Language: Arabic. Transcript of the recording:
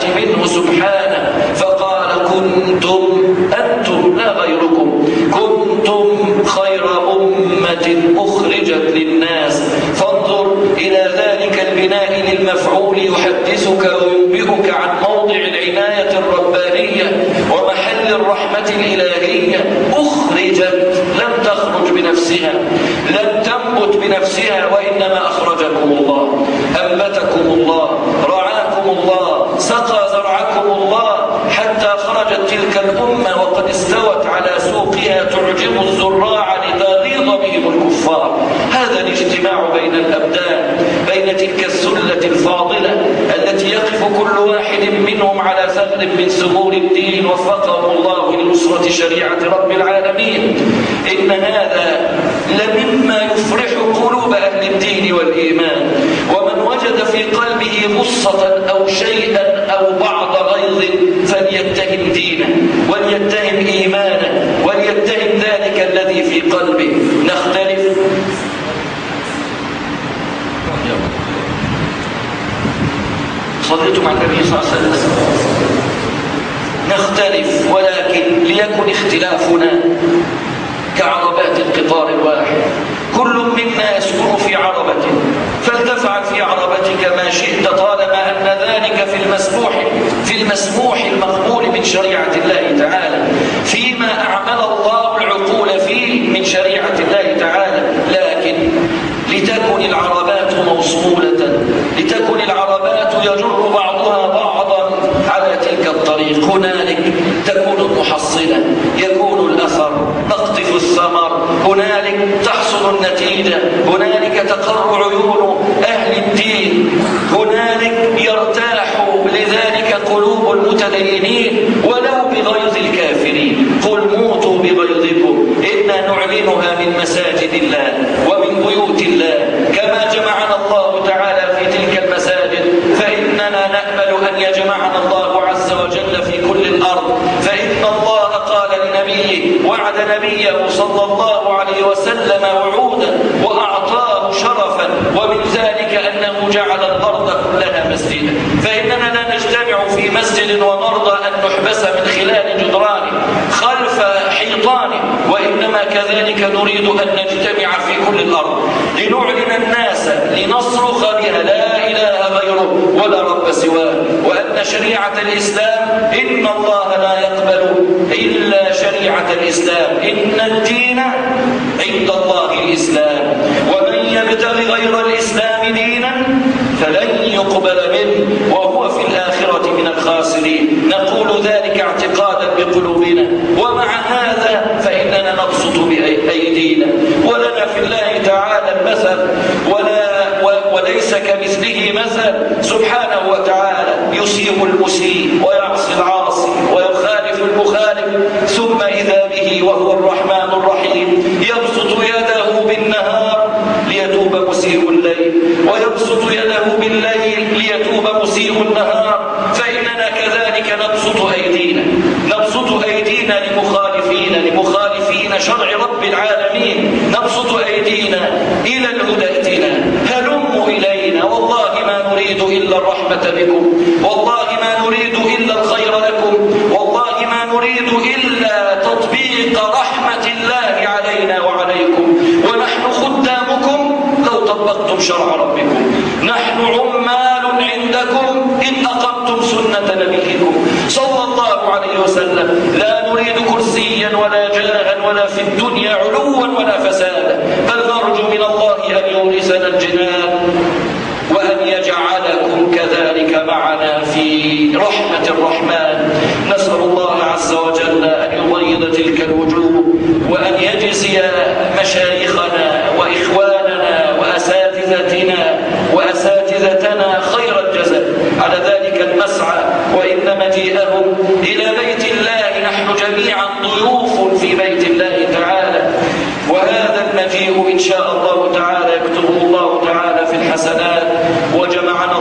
الشريعة منه سبحانه، فقال كنتم أنتم لا غيركم كنتم خير أمة أخرجت للناس. فانظر إلى ذلك البناء للمفعول يحدثك وينبئك عن موضع العناية الربانية ومحل الرحمة الإلهية. أخرجت، لم تخرج بنفسها، لم تنبت بنفسها، وإنما أخرجكم الله، أنبتكم الله، رعاكم الله، سقى زرعكم الله، حتى خرجت تلك الأمة وقد استوت على سوقها تعجب الزراع لتغيظ بهم الكفار. هذا الاجتماع بين الأبدان، بين تلك السلة الفاضلة التي يقف كل واحد منهم على ثغر من ثغور الدين وفقهم الله لنصرة شريعة رب العالمين. إن هذا لمما يفرح قلوب أهل الدين والإيمان. ومن وجد في قلبه غصة أو شيئا أو بعض غيظ فليتهم دينه وليتهم إيمانه وليتهم ذلك الذي في قلبه. نختلف، صليتم على النبي صلى الله عليه وسلم، نختلف، ولكن ليكن اختلافنا كعربات القطار الواحد، كل منا يسكن في عربة، فلتفعل في عربتك ما شئت طالما أن ذلك في المسموح المقبول من شريعة الله تعالى، فيما أعمل الله العقول فيه من شريعة الله تعالى. لكن لتكن العربات موصولة، لتكن العربات يجر بعضها بعضا على تلك الطريق، هنالك تكون المحصلة، يكون الأثر، نقطف الثمر، هنالك تحصل النتيجة، هنالك تقر عيون أهل الدين، هنالك يرتاح لذلك قلوب المتدينين ولو بغيظ الكافرين. قل موتوا بغيظكم إنا نعلنها من مساجد الله ومن بيوت الله كما جمعنا الله تعالى في تلك المساجد، فإننا نأمل أن يجمعنا الله عز وجل في كل الأرض. فإن الله قال لنبيه، وعد نبيه صلى الله عليه وسلم وعودا وأعطاه شرفا، ومن ذلك أنه جعل الأرض كلها مسجدا. فإننا لا نجتمع في مسجد ونرضى أن نحبس من خلال جدرانه خلف حيطانه، وإنما كذلك نريد أن نجتمع في كل الأرض لنعلن الناس، لنصرخ بها لا إله غيره ولا رب سواه، وأن شريعة الإسلام إن الله لا يقبل إلا شريعة الإسلام، إن الدين عند الله الإسلام، ومن يبتغي غير الإسلام دينا فلن يقبل منه وهو في الآخرة من الخاسرين. نقول ذلك اعتقادا بقلوبنا، ومع هذا فإننا نبسط بأيدينا، ولنا في الله تعالى المثل وليس كمثله مثل سبحانه وتعالى. يسيء المسيء ويعصي العاصي ويخالف المخالف، ثم إذا به وهو الرحمن الرحيم يبسط يده بالنهار ليتوب مسيء الليل، ويبسط يده بالليل ليتوب مسيء النهار. فإننا كذلك نبسط أيدينا لمخالفين شرع رب العالمين، نبسط أيدينا إلى الهدى ائتنا، هلموا إلينا، والله ما نريد إلا الرحمة بكم، والله ما نريد إلا الخير لكم، والله ما نريد إلا تطبيق رحمة الله علينا وعليكم، ونحن خدامكم لو طبقتم شرع ربكم، نحن عمال عندكم إن أقمتم سنة نبيكم صلى الله عليه وسلم. لا نريد كرسيا ولا جاها ولا في الدنيا علوا ولا فسادا، بل نرجو من الله أن يورثنا الجنان وأن يجعلكم كذلك معنا في رحمة الرحمن. نسأل الله عز وجل أن يبيض تلك الوجوه، وأن يجزي مشايخنا وإخواننا وأساتذتنا خير الجزاء على ذلك المسعى، وإن مجيئهم إلى بيت الله، نحن جميعا ضيوف في بيت الله تعالى، وهذا المجيء إن شاء الله تعالى يكتبه الله تعالى في الحسنات، وجمعنا